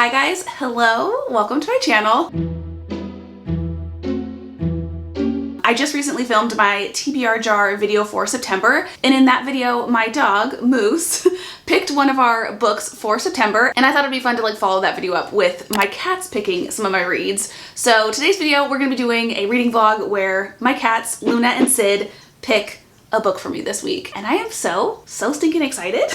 Hi guys, hello, welcome to my channel. I just recently filmed my TBR jar video for September, and in that video my dog, Moose, picked one of our books for September, and I thought it'd be fun to follow that video up with my cats picking some of my reads. So today's video we're gonna be doing a reading vlog where my cats, Luna and Sid, pick a book for me this week. And I am so stinking excited.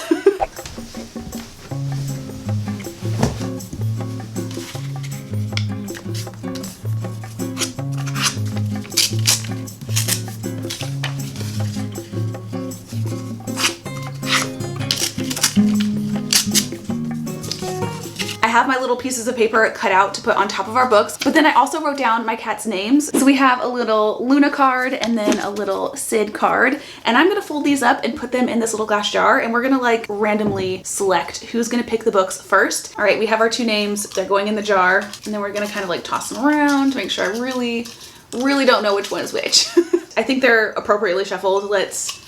I have my little pieces of paper cut out to put on top of our books, but then I also wrote down my cat's names. So we have a little Luna card and then a little Sid card, and I'm gonna fold these up and put them in this little glass jar, and we're gonna randomly select who's gonna pick the books first. All right, we have our two names, they're going in the jar, and then we're gonna kind of toss them around to make sure I really don't know which one is which. I think they're appropriately shuffled. Let's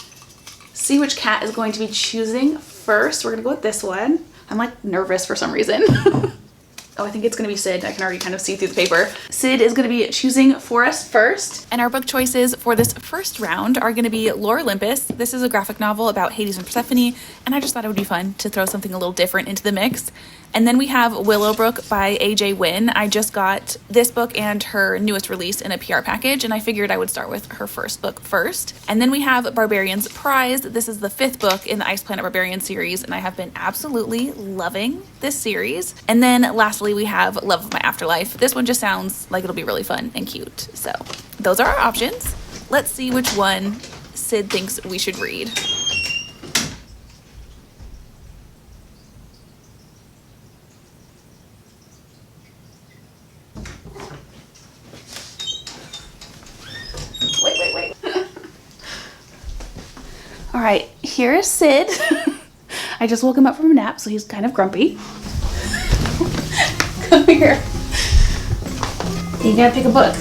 see which cat is going to be choosing first. We're gonna go with this one. I'm nervous for some reason. Oh, I think it's gonna be Sid. I can already kind of see through the paper. Sid is gonna be choosing for us first. And our book choices for this first round are gonna be Lore Olympus. This is a graphic novel about Hades and Persephone, and I just thought it would be fun to throw something a little different into the mix. And then we have Willowbrook by A.J. Wynn. I just got this book and her newest release in a PR package, and I figured I would start with her first book first. And then we have Barbarian's Prize. This is the 5th book in the Ice Planet Barbarian series, and I have been absolutely loving this series. And then lastly, we have Love of My Afterlife. This one just sounds like it'll be really fun and cute. So those are our options. Let's see which one Sid thinks we should read. Wait. All right, here is Sid. I just woke him up from a nap, so he's kind of grumpy. Come here. You gotta pick a book.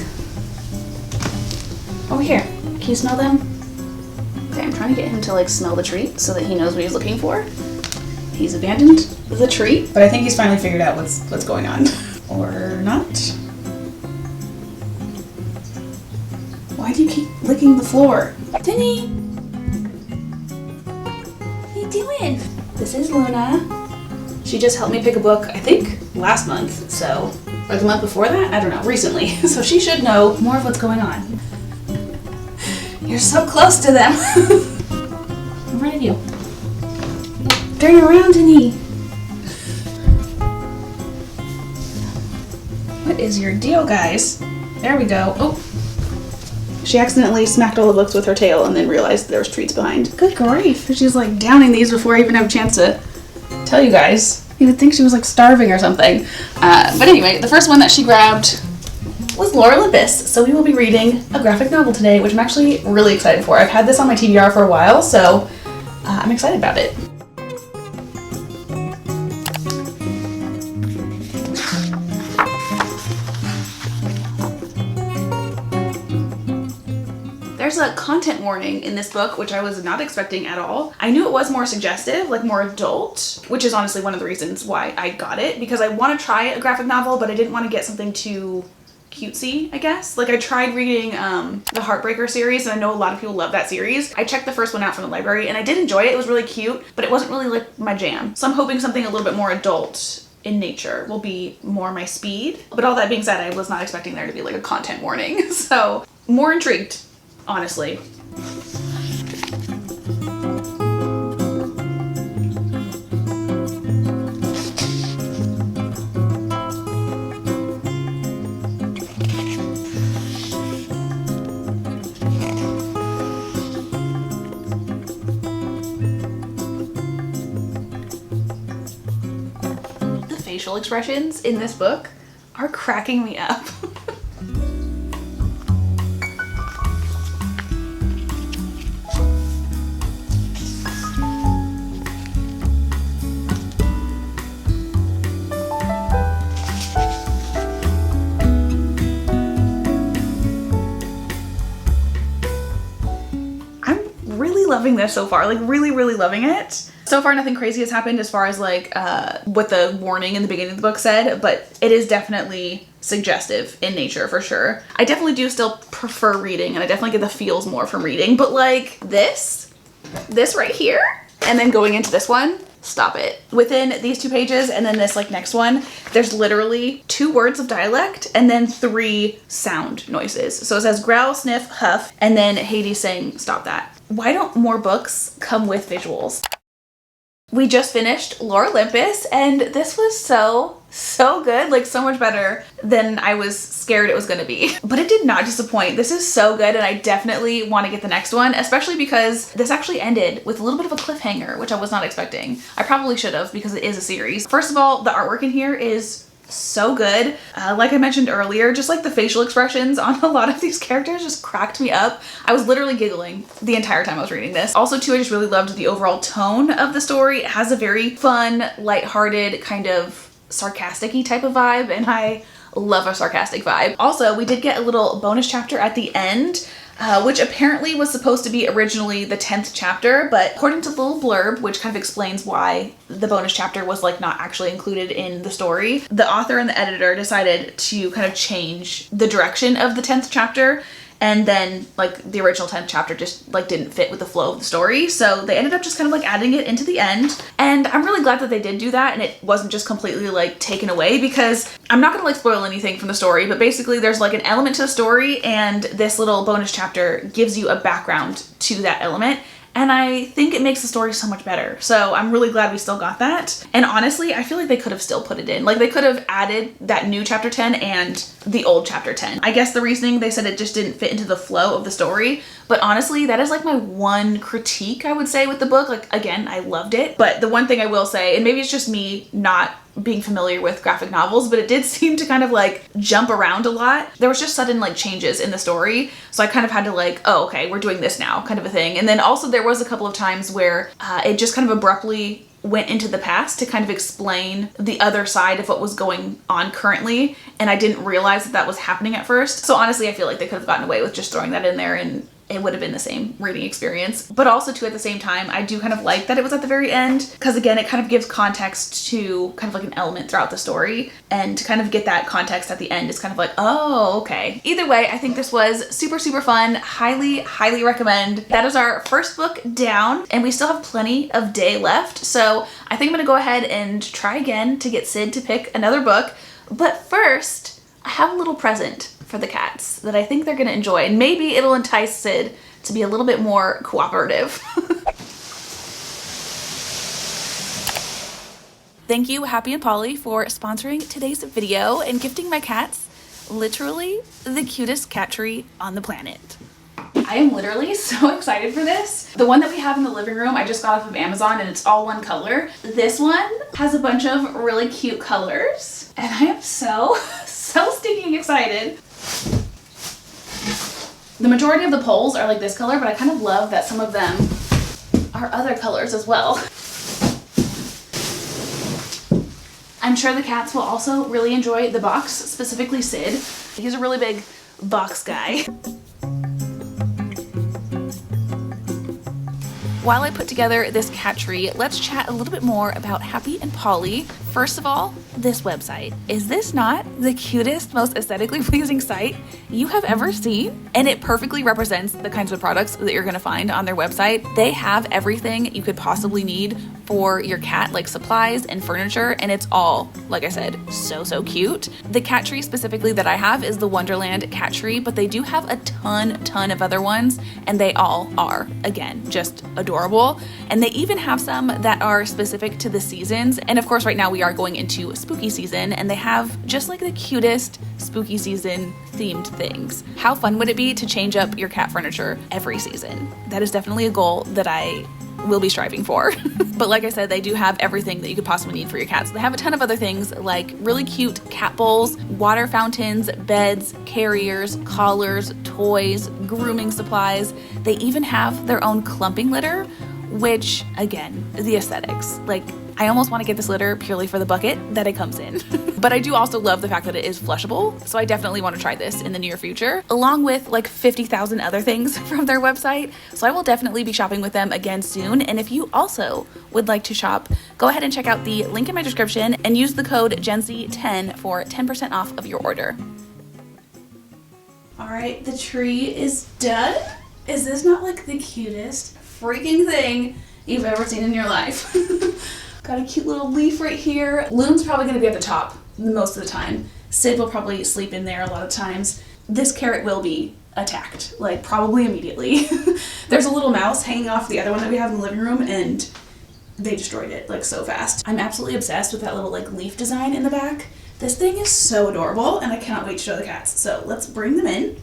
Over here. Can you smell them? Okay, I'm trying to get him to smell the treat so that he knows what he's looking for. He's abandoned the treat, but I think he's finally figured out what's going on. Or not. Why do you keep licking the floor? Tinny! What are you doing? This is Luna. She just helped me pick a book, I think, last month, so, or the month before that? I don't know, recently. So she should know more of what's going on. You're so close to them. In front of you. Turn around, Tinny. What is your deal, guys? There we go. Oh. She accidentally smacked all the books with her tail and then realized there was treats behind. Good grief. She's downing these before I even have a chance to tell you guys. You would think she was starving or something. But anyway, the first one that she grabbed was Lore Olympus. So we will be reading a graphic novel today, which I'm actually really excited for. I've had this on my TBR for a while, so I'm excited about it. There's a content warning in this book, which I was not expecting at all. I knew it was more suggestive, more adult, which is honestly one of the reasons why I got it, because I want to try a graphic novel, but I didn't want to get something too cutesy, I guess. I tried reading the Heartbreaker series, and I know a lot of people love that series. I checked the first one out from the library, and I did enjoy it. It was really cute, but it wasn't really my jam. So I'm hoping something a little bit more adult in nature will be more my speed. But all that being said, I was not expecting there to be a content warning. So more intrigued, honestly. The facial expressions in this book are cracking me up. loving this so far, like really loving it. So far, nothing crazy has happened as far as like what the warning in the beginning of the book said, but it is definitely suggestive in nature for sure. I definitely do still prefer reading, and I definitely get the feels more from reading, but like this right here, and then going into this one, stop it. Within these 2 pages and then this like next one, there's literally 2 words of dialect and then 3 sound noises. So it says growl, sniff, huff, and then Hades saying, stop that. Why don't more books come with visuals? We just finished Lore Olympus, and this was so good, like so much better than I was scared it was gonna be. But it did not disappoint. This is so good, and I definitely want to get the next one, especially because this actually ended with a little bit of a cliffhanger, which I was not expecting. I probably should have, because it is a series. First of all, the artwork in here is so good. Like I mentioned earlier, just like the facial expressions on a lot of these characters just cracked me up. I was literally giggling the entire time I was reading this. Also too, I just really loved the overall tone of the story. It has a very fun, lighthearted, kind of sarcastic-y type of vibe, and I love a sarcastic vibe. Also, we did get a little bonus chapter at the end, which apparently was supposed to be originally the 10th chapter, but according to the little blurb, which kind of explains why the bonus chapter was like not actually included in the story, the author and the editor decided to kind of change the direction of the 10th chapter, and then like the original 10th chapter just like didn't fit with the flow of the story, so they ended up just kind of like adding it into the end. And I'm really glad that they did do that and it wasn't just completely like taken away, because I'm not gonna like spoil anything from the story, but basically there's like an element to the story, and this little bonus chapter gives you a background to that element, and I think it makes the story so much better. So I'm really glad we still got that. And honestly, I feel like they could have still put it in. Like they could have added that new chapter 10 and the old chapter 10. I guess the reasoning, they said it just didn't fit into the flow of the story. But honestly, that is like my one critique I would say with the book. Like again, I loved it. But the one thing I will say, and maybe it's just me not being familiar with graphic novels, but it did seem to kind of like jump around a lot. There was just sudden like changes in the story. So I kind of had to like, oh, okay, we're doing this now kind of a thing. And then also there was a couple of times where it just kind of abruptly went into the past to kind of explain the other side of what was going on currently. And I didn't realize that that was happening at first. So honestly, I feel like they could have gotten away with just throwing that in there and it would have been the same reading experience. But also too, at the same time, I do kind of like that it was at the very end, because again, it kind of gives context to kind of like an element throughout the story, and to kind of get that context at the end is kind of like, oh, okay. Either way, I think this was super fun. Highly recommend. That is our first book down, and we still have plenty of day left. So I think I'm gonna go ahead and try again to get Sid to pick another book. But first, I have a little present for the cats that I think they're gonna enjoy, and maybe it'll entice Sid to be a little bit more cooperative. Thank you, Happy and Polly, for sponsoring today's video and gifting my cats literally the cutest cat tree on the planet. I am literally so excited for this. The one that we have in the living room, I just got off of Amazon, and it's all one color. This one has a bunch of really cute colors, and I am so stinking excited. The majority of the poles are like this color, but I kind of love that some of them are other colors as well. I'm sure the cats will also really enjoy the box, specifically Sid. He's a really big box guy. While I put together this cat tree, let's chat a little bit more about Happy and Polly. First of all, this website. Is this not the cutest, most aesthetically pleasing site you have ever seen? And it perfectly represents the kinds of products that you're gonna find on their website. They have everything you could possibly need for your cat, like supplies and furniture, and it's all, like I said, so cute. The cat tree specifically that I have is the Wonderland cat tree, but they do have a ton of other ones, and they all are, again, just adorable. And they even have some that are specific to the seasons. And of course, right now we are going into spooky season, and they have just like the cutest spooky season themed things. How fun would it be to change up your cat furniture every season? That is definitely a goal that I will be striving for. But like I said, they do have everything that you could possibly need for your cats. They have a ton of other things like really cute cat bowls, water fountains, beds, carriers, collars, toys, grooming supplies. They even have their own clumping litter, which again, the aesthetics, like I almost want to get this litter purely for the bucket that it comes in. But I do also love the fact that it is flushable, so I definitely want to try this in the near future, along with like 50,000 other things from their website. So I will definitely be shopping with them again soon. And if you also would like to shop, go ahead and check out the link in my description and use the code Jensen10 for 10% off of your order. All right, the tree is done. Is this not like the cutest freaking thing you've ever seen in your life? Got a cute little leaf right here. Loon's probably gonna be at the top most of the time. Sid will probably sleep in there a lot of times. This carrot will be attacked, like probably immediately. There's a little mouse hanging off the other one that we have in the living room, and they destroyed it like so fast. I'm absolutely obsessed with that little like leaf design in the back. This thing is so adorable, and I cannot wait to show the cats. So let's bring them in.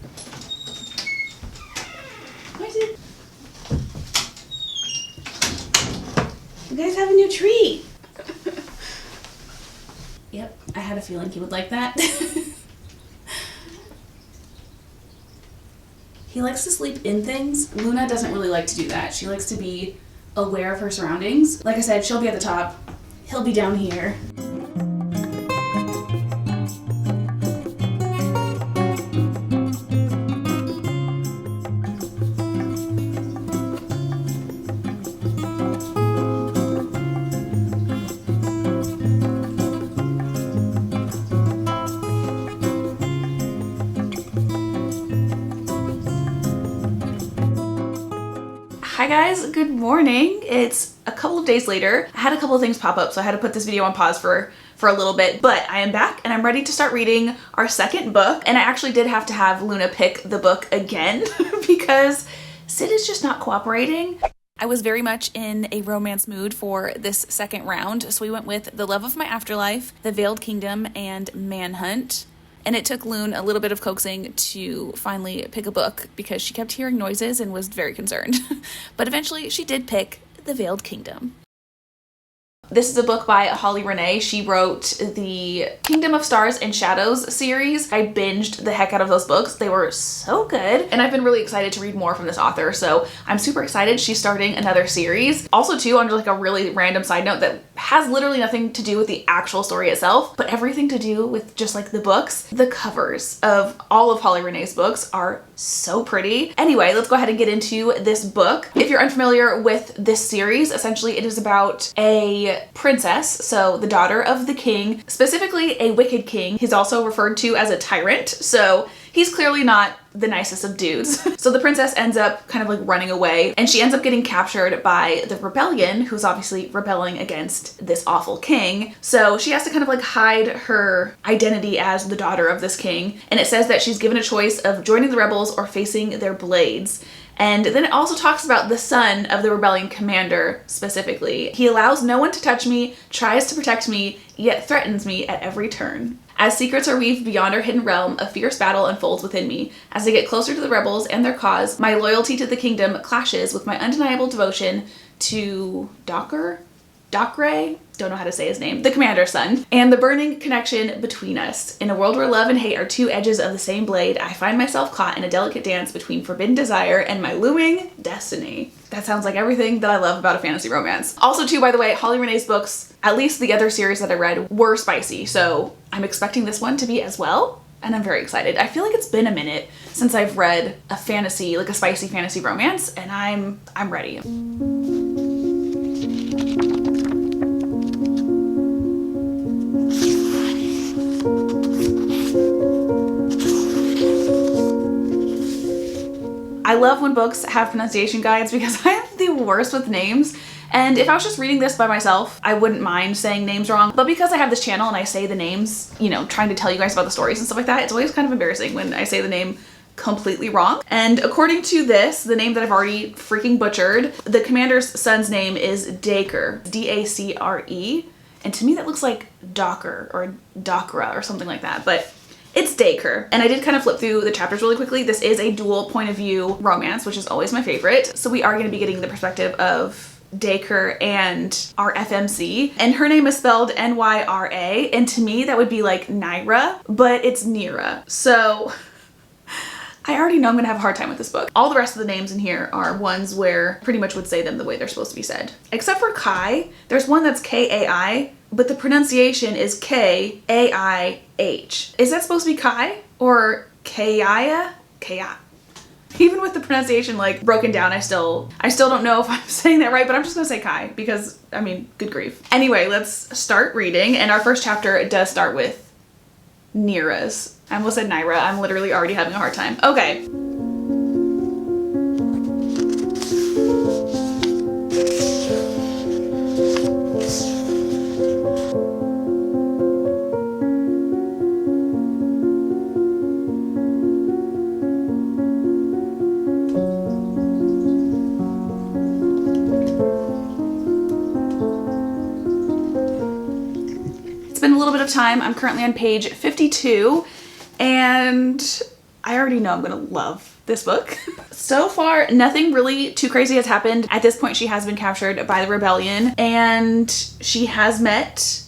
Hi, Sid. You guys have a new tree. Yep, I had a feeling he would like that. He likes to sleep in things. Luna doesn't really like to do that. She likes to be aware of her surroundings. Like I said, she'll be at the top. He'll be down here. Hi guys, good morning. It's a couple of days later. I had a couple of things pop up, so I had to put this video on pause for a little bit, but I am back and I'm ready to start reading our second book. And I actually did have to have Luna pick the book again because Sid is just not cooperating. I was very much in a romance mood for this second round, so we went with The Love of My Afterlife, The Veiled Kingdom, and Manhunt. And it took Loon a little bit of coaxing to finally pick a book because she kept hearing noises and was very concerned. But eventually she did pick The Veiled Kingdom. This is a book by Holly Renee. She wrote the Kingdom of Stars and Shadows series. I binged the heck out of those books. They were so good. And I've been really excited to read more from this author. So I'm super excited. She's starting another series. Also too, under like a really random side note that has literally nothing to do with the actual story itself, but everything to do with just like the books. The covers of all of Holly Renee's books are so pretty. Anyway, let's go ahead and get into this book. If you're unfamiliar with this series, essentially it is about a princess, so the daughter of the king, specifically a wicked king. He's also referred to as a tyrant, so he's clearly not the nicest of dudes. So the princess ends up kind of like running away, and she ends up getting captured by the rebellion, who's obviously rebelling against this awful king. So she has to kind of like hide her identity as the daughter of this king, and it says that she's given a choice of joining the rebels or facing their blades. And then it also talks about the son of the rebellion commander specifically. He allows no one to touch me, tries to protect me, yet threatens me at every turn. As secrets are weaved beyond our hidden realm, a fierce battle unfolds within me. As I get closer to the rebels and their cause, my loyalty to the kingdom clashes with my undeniable devotion to Docre, don't know how to say his name, the commander's son, and the burning connection between us. In a world where love and hate are two edges of the same blade, I find myself caught in a delicate dance between forbidden desire and my looming destiny. That sounds like everything that I love about a fantasy romance. Also too, by the way, Holly Renee's books, at least the other series that I read, were spicy, so I'm expecting this one to be as well, and I'm very excited. I feel like it's been a minute since I've read a fantasy, like a spicy fantasy romance, and I'm ready. I love when books have pronunciation guides because I am the worst with names. And if I was just reading this by myself, I wouldn't mind saying names wrong. But because I have this channel and I say the names, you know, trying to tell you guys about the stories and stuff like that, it's always kind of embarrassing when I say the name completely wrong. And according to this, the name that I've already freaking butchered, the commander's son's name is Dacre, D-A-C-R-E. And to me that looks like Docker or Docra or something like that. But it's Dacre. And I did kind of flip through the chapters really quickly. This is a dual point of view romance, which is always my favorite. So we are going to be getting the perspective of Dacre and our FMC. And her name is spelled N-Y-R-A. And to me, that would be like Naira, but it's Nira. So I already know I'm gonna have a hard time with this book. All the rest of the names in here are ones where I pretty much would say them the way they're supposed to be said. Except for Kai, there's one that's K-A-I, but the pronunciation is K-A-I-H. Is that supposed to be Kai or K-I-A? K-I. Even with the pronunciation like broken down, I still don't know if I'm saying that right, but I'm just gonna say Kai because, I mean, good grief. Anyway, let's start reading, and our first chapter does start with Nira's. I almost said Naira. I'm literally already having a hard time. Okay. Been a little bit of time. I'm currently on page 52 and I already know I'm gonna love this book. So far, nothing really too crazy has happened. At this point, she has been captured by the rebellion and she has met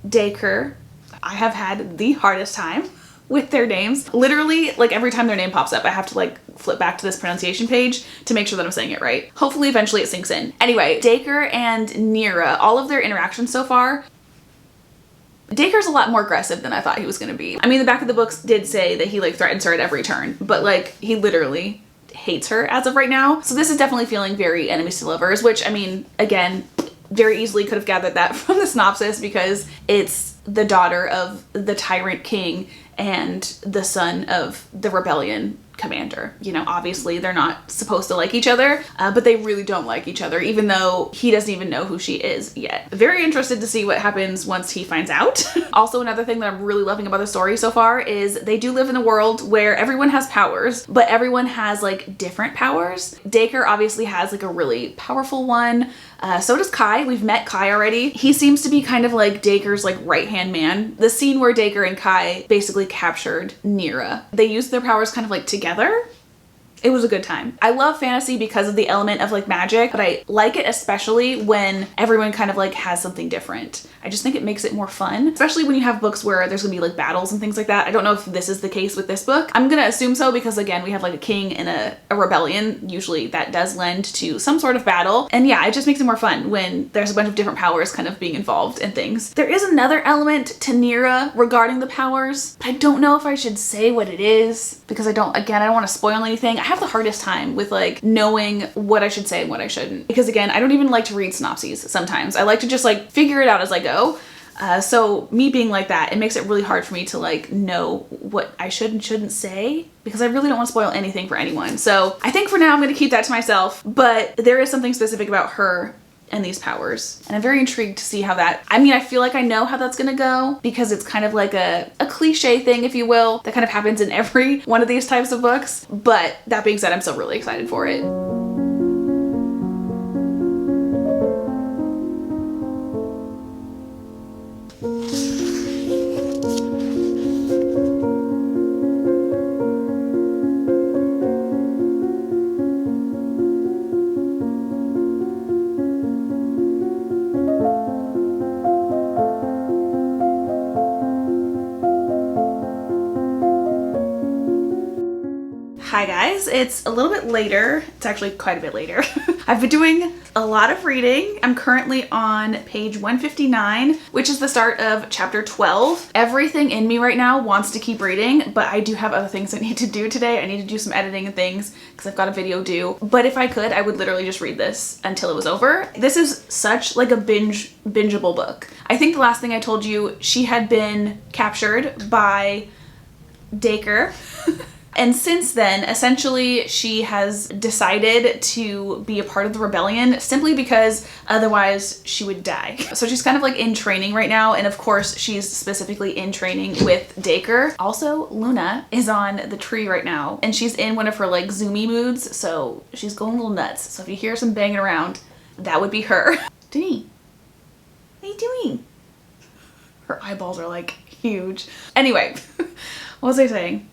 Dacre. I have had the hardest time with their names. Literally, like every time their name pops up, I have to like flip back to this pronunciation page to make sure that I'm saying it right. Hopefully, eventually it sinks in. Anyway, Dacre and Nira, all of their interactions so far, Dacre's a lot more aggressive than I thought he was gonna be. I mean, the back of the books did say that he like threatens her at every turn, but like he literally hates her as of right now. So this is definitely feeling very enemies to lovers, which I mean, again, very easily could have gathered that from the synopsis because it's the daughter of the tyrant king and the son of the rebellion commander. You know, obviously they're not supposed to like each other, but they really don't like each other, even though he doesn't even know who she is yet. Very interested to see what happens once he finds out. Also, another thing that I'm really loving about the story so far is they do live in a world where everyone has powers, but everyone has like different powers. Dacre obviously has like a really powerful one. So does Kai. We've met Kai already. He seems to be kind of like Dacre's like right-hand man. The scene where Dacre and Kai basically captured Nira. They used their powers kind of like together. It was a good time. I love fantasy because of the element of like magic, but I like it especially when everyone kind of like has something different. I just think it makes it more fun, especially when you have books where there's gonna be like battles and things like that. I don't know if this is the case with this book. I'm gonna assume so because again, we have like a king and a rebellion. Usually that does lend to some sort of battle. And yeah, it just makes it more fun when there's a bunch of different powers kind of being involved and things. There is another element to Nira regarding the powers, but I don't know if I should say what it is because I don't want to spoil anything. I have the hardest time with like knowing what I should say and what I shouldn't because again, I don't even like to read synopses sometimes. I like to just like figure it out as I go. So me being like that, it makes it really hard for me to like know what I should and shouldn't say because I really don't want to spoil anything for anyone. So I think for now I'm going to keep that to myself, but there is something specific about her and these powers. And I'm very intrigued to see how that, I mean, I feel like I know how that's gonna go because it's kind of like a cliche thing, if you will, that kind of happens in every one of these types of books. But that being said, I'm still really excited for it. Hi guys, it's a little bit later. It's actually quite a bit later. I've been doing a lot of reading. I'm currently on page 159, which is the start of chapter 12. Everything in me right now wants to keep reading, but I do have other things I need to do today. I need to do some editing and things because I've got a video due. But if I could, I would literally just read this until it was over. This is such like a bingeable book. I think the last thing I told you, she had been captured by Dacre. And since then, essentially, she has decided to be a part of the rebellion simply because otherwise she would die. So she's kind of like in training right now. And of course, she's specifically in training with Dacre. Also, Luna is on the tree right now and she's in one of her like zoomy moods. So she's going a little nuts. So if you hear some banging around, that would be her. Denny, what are you doing? Her eyeballs are like huge. Anyway, what was I saying?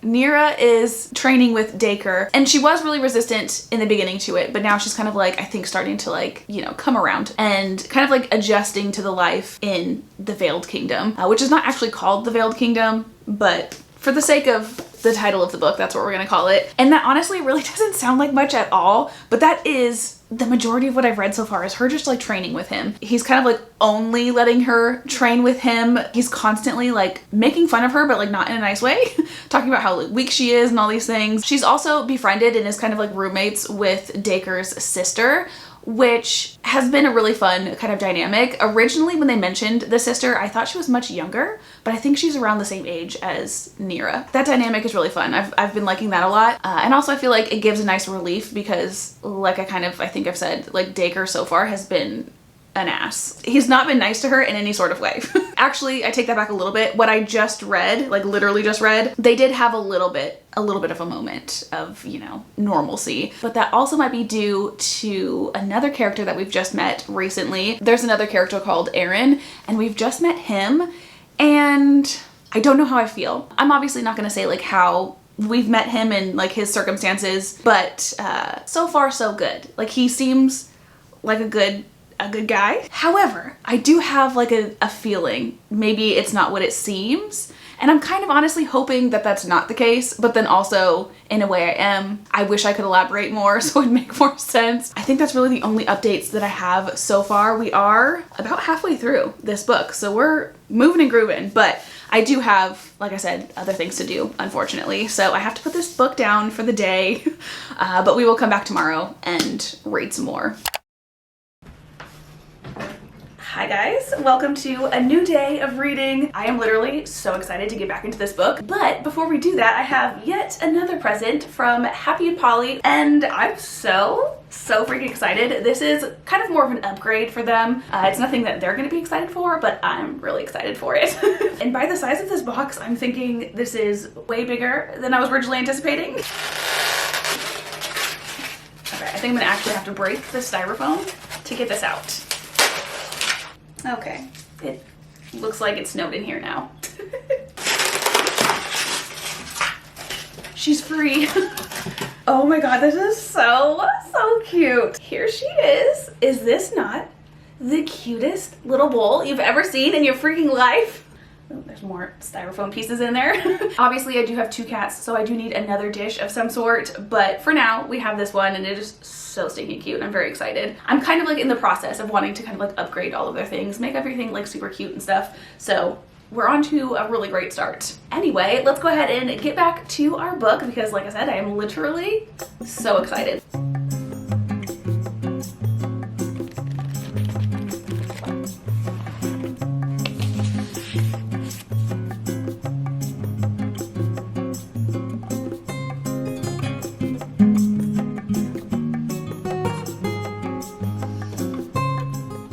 Nira is training with Dacre and she was really resistant in the beginning to it, but now she's kind of like, I think starting to like, you know, come around and kind of like adjusting to the life in the Veiled Kingdom, which is not actually called the Veiled Kingdom, but for the sake of the title of the book. That's what we're gonna call it. And that honestly really doesn't sound like much at all, but that is the majority of what I've read so far, is her just like training with him. He's kind of like only letting her train with him. He's constantly like making fun of her, but like not in a nice way, talking about how like, weak she is and all these things. She's also befriended and is kind of like roommates with Dacre's sister, which has been a really fun kind of dynamic. Originally, when they mentioned the sister, I thought she was much younger, but I think she's around the same age as Nira. That dynamic is really fun. I've been liking that a lot. And also I feel like it gives a nice relief because like I think I've said, like Dacre so far has been an ass. He's not been nice to her in any sort of way. Actually, I take that back a little bit. What I just read, like literally just read, they did have a little bit of a moment of, you know, normalcy, but that also might be due to another character that we've just met recently. There's another character called Aaron, and we've just met him, and I don't know how I feel. I'm obviously not gonna say like how we've met him and like his circumstances, but so far so good. Like he seems like a good guy. However, I do have like a feeling maybe it's not what it seems. And I'm kind of honestly hoping that that's not the case, but then also in a way I am. I wish I could elaborate more so it'd make more sense. I think that's really the only updates that I have so far. We are about halfway through this book, so we're moving and grooving, but I do have, like I said, other things to do, unfortunately. So I have to put this book down for the day, but we will come back tomorrow and read some more. Hi guys, welcome to a new day of reading. I am literally so excited to get back into this book, but before we do that, I have yet another present from Happy and Polly, and I'm so freaking excited. This is kind of more of an upgrade for them. It's nothing that they're gonna be excited for, but I'm really excited for it. And by the size of this box, I'm thinking this is way bigger than I was originally anticipating. Okay, I think I'm gonna actually have to break the styrofoam to get this out. Okay, it looks like it snowed in here now. She's free. Oh my god, this is so cute. Here she is. Is this not the cutest little bowl you've ever seen in your freaking life? Oh, there's more styrofoam pieces in there. Obviously, I do have 2 cats, so I do need another dish of some sort, but for now, we have this one, and it is so stinking cute. I'm very excited. I'm kind of like in the process of wanting to kind of like upgrade all of their things, make everything like super cute and stuff, so we're on to a really great start. Anyway, let's go ahead and get back to our book, because like I said, I am literally so excited.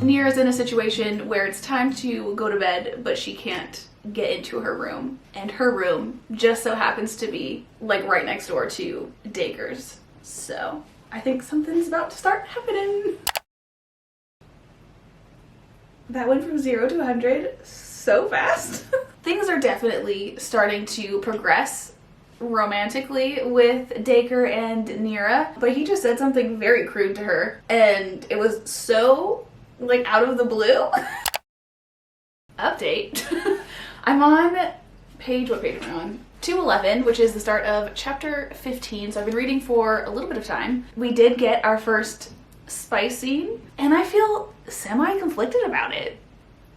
Nira's in a situation where it's time to go to bed, but she can't get into her room. And her room just so happens to be like right next door to Dacre's. So I think something's about to start happening. That went from 0 to 100 so fast. Things are definitely starting to progress romantically with Dacre and Nira, but he just said something very crude to her, and it was so like out of the blue. Update. I'm on what page am I on? 211, which is the start of chapter 15. So I've been reading for a little bit of time. We did get our first spice scene, and I feel semi-conflicted about it.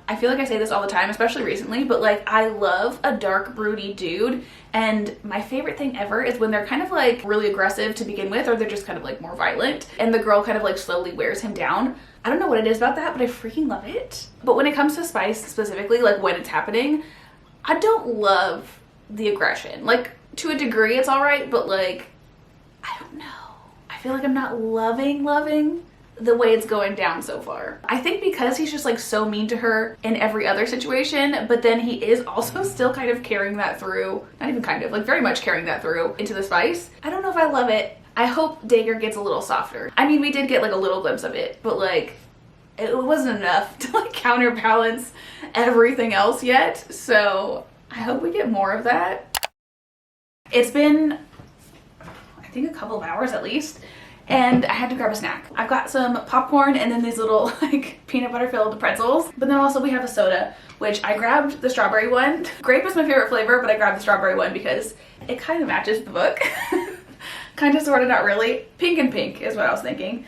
I feel like I say this all the time, especially recently, but like I love a dark broody dude, and my favorite thing ever is when they're kind of like really aggressive to begin with, or they're just kind of like more violent, and the girl kind of like slowly wears him down. I don't know what it is about that, but I freaking love it. But when it comes to spice specifically, like when it's happening, I don't love the aggression. Like to a degree it's all right, but like, I don't know. I feel like I'm not loving the way it's going down so far. I think because he's just like so mean to her in every other situation, but then he is also still kind of carrying that through, not even kind of, like very much carrying that through into the spice. I don't know if I love it. I hope Dacre gets a little softer. I mean, we did get like a little glimpse of it, but like it wasn't enough to like counterbalance everything else yet. So I hope we get more of that. It's been, I think, a couple of hours at least, and I had to grab a snack. I've got some popcorn and then these little like peanut butter filled pretzels. But then also we have a soda, which I grabbed the strawberry one. Grape is my favorite flavor, but I grabbed the strawberry one because it kind of matches the book. Kind of, sort of, not really. Pink and pink is what I was thinking.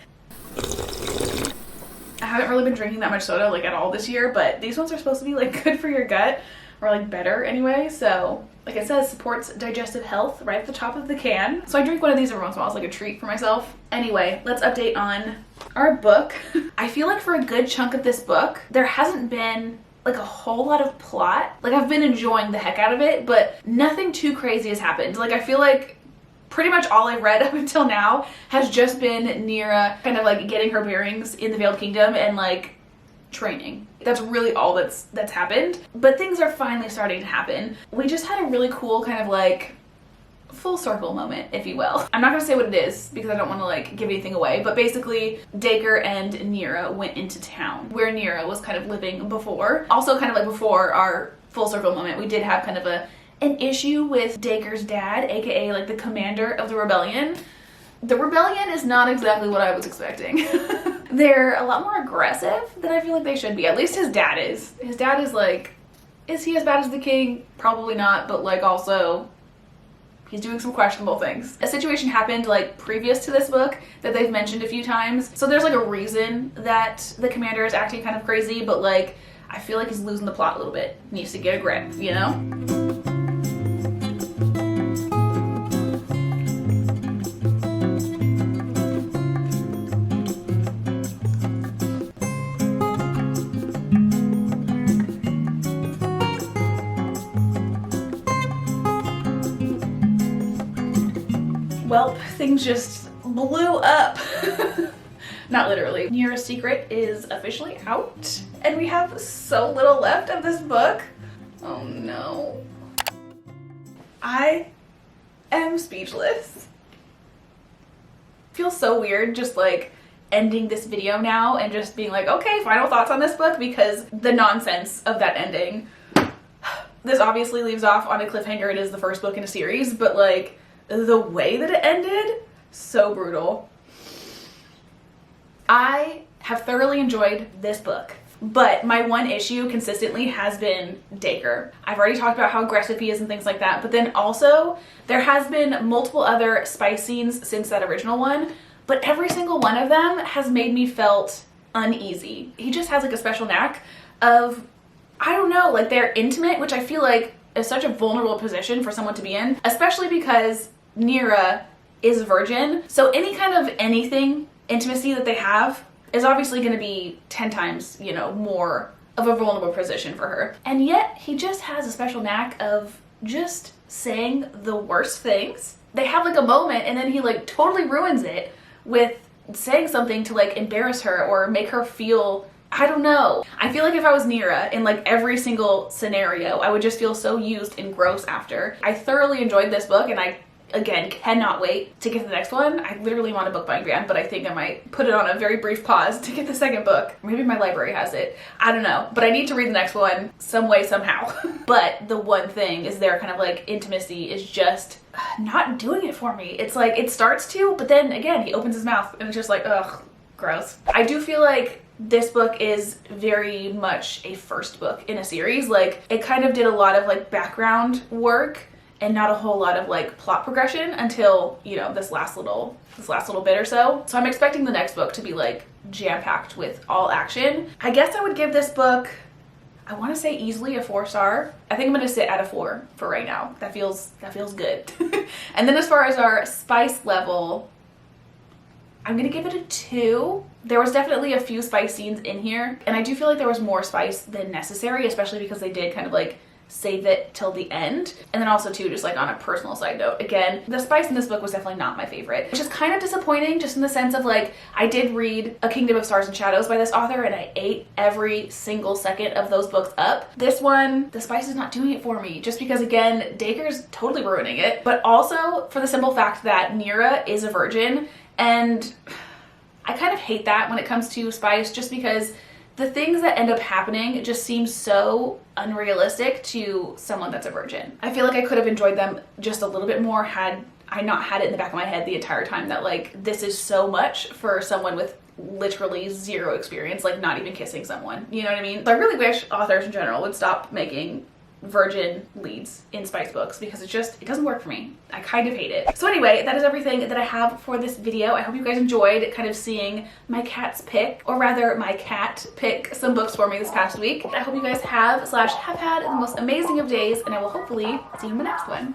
I haven't really been drinking that much soda like at all this year, but these ones are supposed to be like good for your gut, or like better anyway. So like it says, supports digestive health right at the top of the can. So I drink one of these every once in a while as like a treat for myself. Anyway, let's update on our book. I feel like for a good chunk of this book, there hasn't been like a whole lot of plot. Like I've been enjoying the heck out of it, but nothing too crazy has happened. Like I feel like pretty much all I've read up until now has just been Nira kind of like getting her bearings in the Veiled Kingdom and like training. That's really all that's happened. But things are finally starting to happen. We just had a really cool kind of like full circle moment, if you will. I'm not gonna say what it is because I don't want to like give anything away, but basically Dacre and Nira went into town where Nira was kind of living before. Also kind of like before our full circle moment, we did have kind of an issue with Dacre's dad, aka like the commander of the rebellion. The rebellion is not exactly what I was expecting. They're a lot more aggressive than I feel like they should be. At least his dad is. His dad is like, is he as bad as the king? Probably not, but like also he's doing some questionable things. A situation happened like previous to this book that they've mentioned a few times. So there's like a reason that the commander is acting kind of crazy, but like I feel like he's losing the plot a little bit. Needs to get a grip, you know? Well, things just blew up. Not literally. Nira's secret is officially out, and we have so little left of this book. Oh no. I am speechless. Feels so weird just like ending this video now and just being like, okay, final thoughts on this book, because the nonsense of that ending. This obviously leaves off on a cliffhanger. It is the first book in a series, but like the way that it ended, so brutal. I have thoroughly enjoyed this book, but my one issue consistently has been Dacre. I've already talked about how aggressive he is and things like that, but then also there has been multiple other spice scenes since that original one, but every single one of them has made me felt uneasy. He just has like a special knack of, I don't know, like they're intimate, which I feel like is such a vulnerable position for someone to be in, especially because Nira is a virgin. So any kind of anything intimacy that they have is obviously going to be 10 times, you know, more of a vulnerable position for her. And yet he just has a special knack of just saying the worst things. They have like a moment and then he like totally ruins it with saying something to like embarrass her or make her feel, I don't know. I feel like if I was Nira in like every single scenario, I would just feel so used and gross after. I thoroughly enjoyed this book and I again cannot wait to get to the next one. I literally want a book buying ban, but I think I might put it on a very brief pause to get the second book. Maybe my library has it. I don't know, but I need to read the next one some way, somehow. But the one thing is their kind of like intimacy is just not doing it for me. It's like it starts to, but then again he opens his mouth and it's just like, ugh, gross. I do feel like this book is very much a first book in a series. Like it kind of did a lot of like background work and not a whole lot of like plot progression until, you know, this last little bit or so. So I'm expecting the next book to be like jam-packed with all action. I guess I would give this book, I want to say easily a 4-star. I think I'm going to sit at a 4 for right now. That feels good. And then as far as our spice level, I'm going to give it a 2. There was definitely a few spice scenes in here, and I do feel like there was more spice than necessary, especially because they did kind of like save it till the end. And then also too, just like on a personal side note, again, the spice in this book was definitely not my favorite, which is kind of disappointing just in the sense of like, I did read A Kingdom of Stars and Shadows by this author and I ate every single second of those books up. This one, the spice is not doing it for me, just because again, Dacre's totally ruining it, but also for the simple fact that Nira is a virgin, and I kind of hate that when it comes to spice, just because the things that end up happening just seem so unrealistic to someone that's a virgin. I feel like I could have enjoyed them just a little bit more had I not had it in the back of my head the entire time that like this is so much for someone with literally zero experience, like not even kissing someone, you know what I mean? So I really wish authors in general would stop making virgin leads in spice books because it doesn't work for me. I kind of hate it. So anyway, that is everything that I have for this video. I hope you guys enjoyed kind of seeing my cat's pick, or rather my cat pick some books for me this past week. I hope you guys have had the most amazing of days, and I will hopefully see you in the next one.